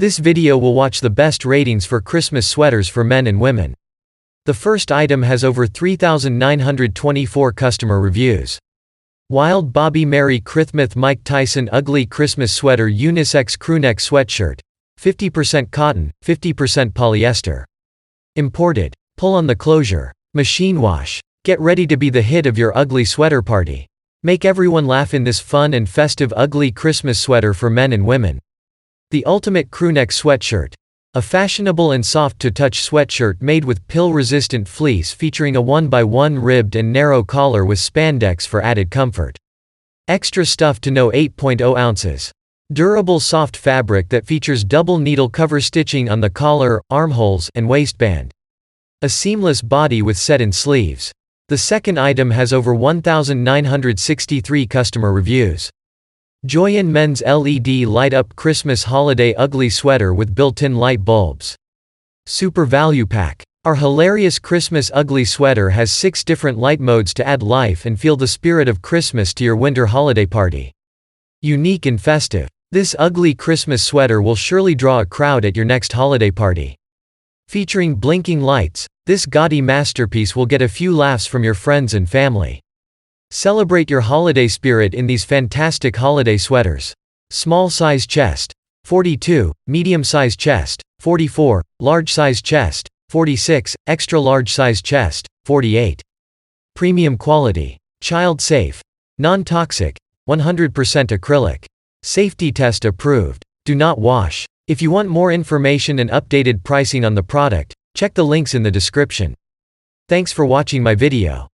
This video will watch the best ratings for Christmas sweaters for men and women. The first item has over 3,924 customer reviews. Wild Bobby Mary Chrithmith Mike Tyson Ugly Christmas Sweater Unisex Crewneck Sweatshirt. 50% cotton, 50% polyester. Imported. Pull on the closure. Machine wash. Get ready to be the hit of your ugly sweater party. Make everyone laugh in this fun and festive ugly Christmas sweater for men and women. The ultimate crewneck sweatshirt. A fashionable and soft-to-touch sweatshirt made with pill-resistant fleece featuring a 1x1 ribbed and narrow collar with spandex for added comfort. Extra stuff to know 8.0 ounces. Durable soft fabric that features double needle cover stitching on the collar, armholes, and waistband. A seamless body with set-in sleeves. The second item has over 1,963 customer reviews. JOYIN Men's LED Light-Up Christmas Holiday Ugly Sweater with built-in light bulbs. Super Value Pack. Our hilarious Christmas ugly sweater has 6 different light modes to add life and feel the spirit of Christmas to your winter holiday party. Unique and festive. This ugly Christmas sweater will surely draw a crowd at your next holiday party. Featuring blinking lights, this gaudy masterpiece will get a few laughs from your friends and family. Celebrate your holiday spirit in these fantastic holiday sweaters. Small size chest. 42, medium size chest. 44, large size chest. 46, extra large size chest. 48. Premium quality. Child safe. Non-toxic. 100% acrylic. Safety test approved. Do not wash. If you want more information and updated pricing on the product, check the links in the description. Thanks for watching my video.